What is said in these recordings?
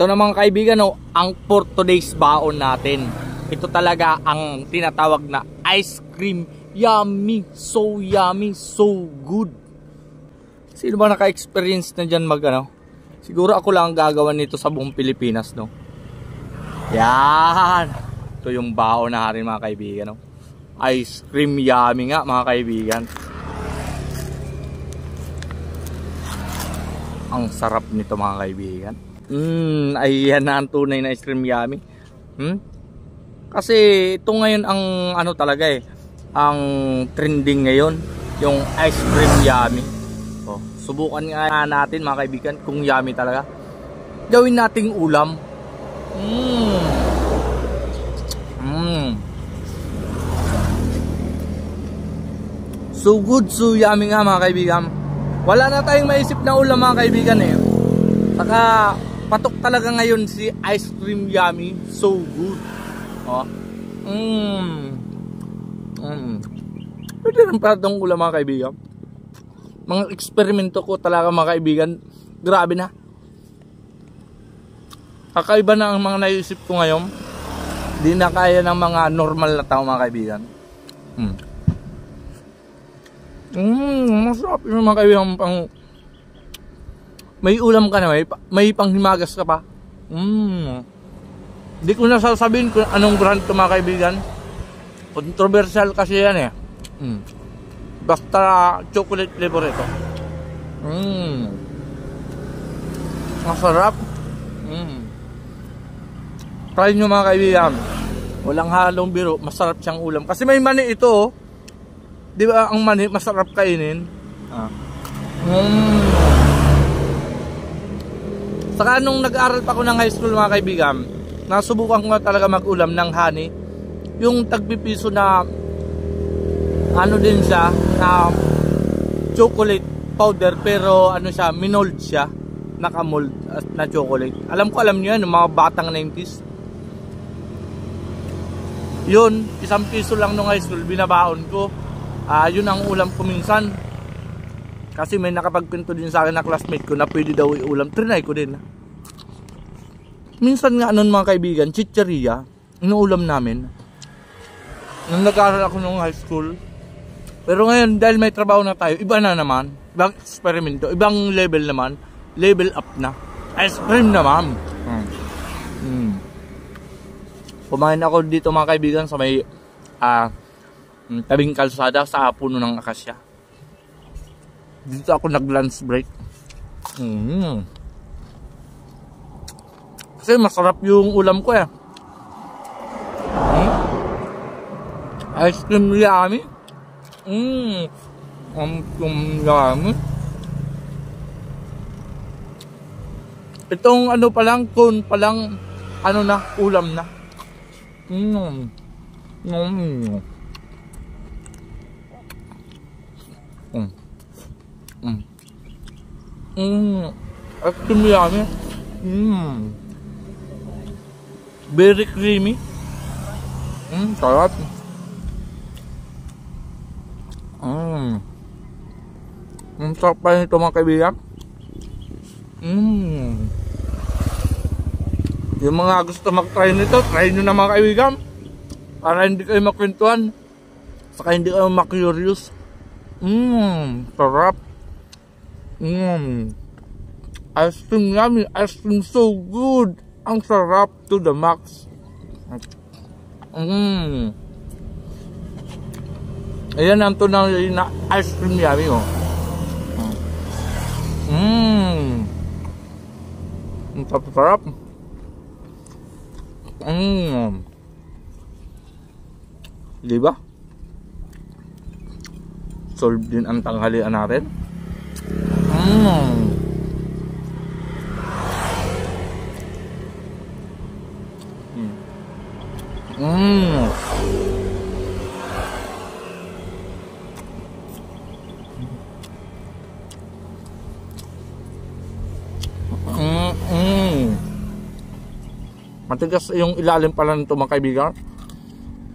Ito na mga kaibigan, oh, ang for today's baon natin. Ito talaga ang tinatawag na ice cream. Yummy, so good. Sino ba naka-experience na dyan Siguro ako lang ang gagawa nito sa buong Pilipinas, no? Yan. Ito yung baon na rin mga kaibigan, no? Ice cream yummy nga mga kaibigan. Ang sarap nito mga kaibigan. Ayan na ang tunay na ice cream yummy. Kasi ito ngayon ang talaga ang trending ngayon, yung ice cream yummy. Subukan nga natin mga kaibigan kung yummy talaga. Gawin nating ulam. So good, so yummy nga mga kaibigan. Wala na tayong maisip na ulam mga kaibigan Saka patok talaga ngayon si ice cream yummy. So good. Pwede rin pala itong ulam mga kaibigan. Mga eksperimento ko talaga mga kaibigan. Grabe na. Kakaiba na ang mga naisip ko ngayon. Di na kaya ng mga normal na tao mga kaibigan. Masarap yung mga kaibigan. May ulam ka na, may panghimagas ka pa. Hindi ko na sasabihin kung anong brand ito mga kaibigan. Controversial kasi yan Basta chocolate flavor ito. Masarap. Try nyo mga kaibigan. Walang halong biro, masarap siyang ulam. Kasi may mani ito Di ba ang mani masarap kainin? Saka nung nag-aaral pa ako ng high school mga kaibigan, nasubukan ko nga talaga mag-ulam ng honey. Yung tagpipiso na din siya na chocolate powder, pero siya, minold siya, nakamold na chocolate. Alam niyo yan, mga batang 90s. Yun, 1 piso lang nung high school, binabaon ko. Yun ang ulam ko minsan. Kasi may nakapagkwento din sa akin na classmate ko na pwede daw i-ulam. Trinay ko din. Minsan nga mga kaibigan, chicheria, inuulam namin. Nung nag-aaral ako nung high school. Pero ngayon, dahil may trabaho na tayo, iba na naman. Ibang eksperimento, ibang level naman. Level up na. Ice cream naman. Kumain ako dito mga kaibigan sa may tabing kalsada sa puno ng akasya. Dito ako nag-lunch break. Kasi masarap yung ulam ko Ice cream yummy. Yummy. Itong pa lang, cone pa lang, ulam na. Ice cream yummy. Very creamy. Sarap. Ang sarap pa nito mga kaibigan. Yung mga gusto mag-try nito, try nyo na mga kaibigan. Para hindi kayo makwentuhan. Saka hindi kayo makurious. Sarap. Ice cream yummy. Ice cream so good. Ang sarap to the max. Ayan ang tunay na ice cream yummy Ang sarap. Diba? Solve din ang tanghalian natin. Matigas yung ilalim pala nito mga kaibigan.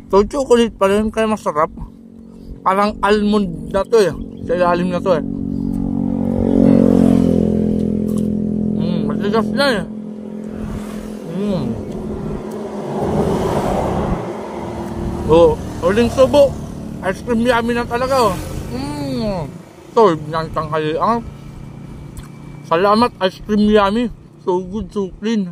So chocolate pa rin kaya masarap. Parang almond na to sa ilalim na to Matigas na Oh, uling subo. Ice cream yummy na talaga oh. Solve ng tanghalian. Salamat ice cream yummy. So good, so clean.